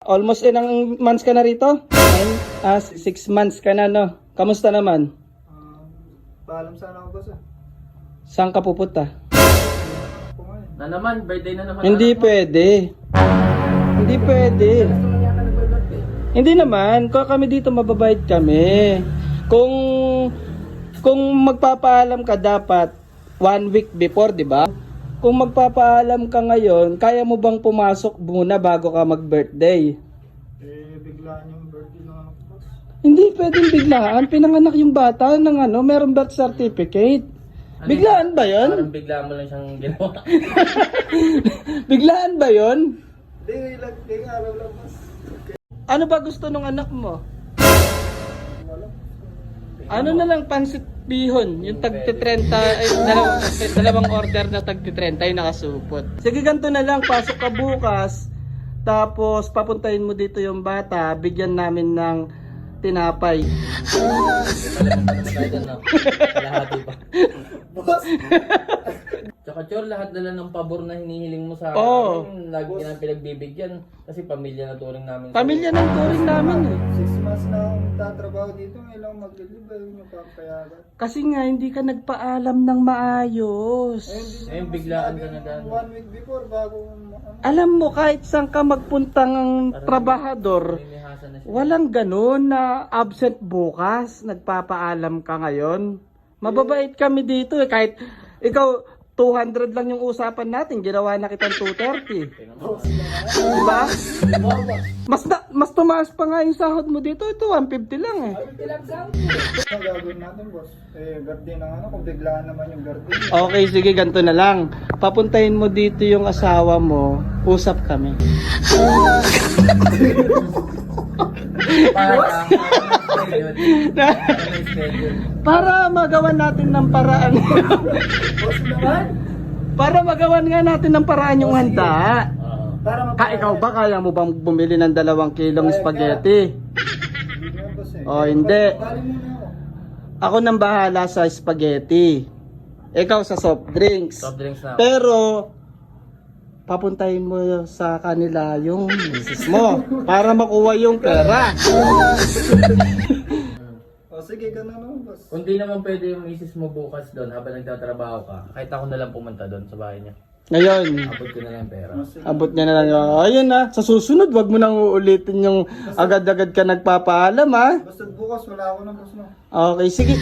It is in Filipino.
Almost ilang months ka na rito? 6 months ka na, no? Kamusta naman? Paalam sana ako boss ah. Saan ka pupunta? Na naman, birthday na naman. Hindi anak mo. pwede. Hindi pwede. Gusto mo yata nag-birthday. Hindi naman. Kung kami dito, mababait kami. Kung magpapaalam ka dapat 1 week before, di ba? Kung magpapaalam ka ngayon, kaya mo bang pumasok muna bago ka mag-birthday? Biglaan yung birthday ng anak ko boss. Hindi pwedeng biglaan. Pinanganak yung bata ng meron birth certificate. Biglaan ba Parang yon? bigla mo lang siyang ginawa. Biglaan ba yon? Hindi araw lang boss. Ano ba gusto ng anak mo? Wala. Ano na lang pansit bihon, yung tagti-30, dalawang order na tagti-30 yung nakasupot. Sige, ganito na lang, pasok ka bukas, tapos papuntahin mo dito yung bata, bigyan namin ng tinapay. Malamang pa naman tayo dyan, no? Kalahati pa. Boss! Tsaka Chor, lahat na lang ng pabor na hinihiling mo sa Oo. akin, lagi ka nang pinagbibigyan. Kasi pamilya na turing namin. Pamilya ng turing namin eh. 6 months na akong tatrabaho dito, ngayon lang mag-live, ayun yung papayagan. Kasi nga, hindi ka nagpaalam ng maayos. Ayun, biglaan ka na daan. 1 week before, bago Alam mo, kahit saan ka magpuntang trabahador, Mimihasan na siya. walang ganun na absent bukas, nagpapaalam ka ngayon. Mababait kami dito eh. Kahit ikaw, 200 lang yung usapan natin, ginawa na kitang 230. Diba? Mas tumaas pa nga yung sahod mo dito, ito 150 lang eh. Ang gagawin natin boss? Birthday ng kung biglaan naman yung birthday. Okay, sige, ganito na lang. Papuntahin mo dito yung asawa mo, usap kami. Para schedule. Para magawan natin ng paraan. Boss naman! Para magawan nga natin ng paraan yung handa. Para Ikaw ba, kaya mo bang bumili ng 2 kilong spaghetti? Hindi naman boss eh. O hindi. Bali muna ako. Ako nang bahala sa spaghetti. Ikaw sa soft drinks. Soft drinks na. Pero papuntahin mo sa kanila yung misis mo para makuha yung pera. O sige, ganun naman boss. Kung di naman pwede yung misis mo bukas doon habang nagtatrabaho ka, kahit ako na lang pumunta doon sa bahay niya. Ngayon, Abot ko na lang yung pera. abot niya na lang. Ayun na, sa susunod, wag mo nang uulitin yung agad-agad ka nagpapaalam ha. Basta bukas wala ako na boss no. Okay, sige.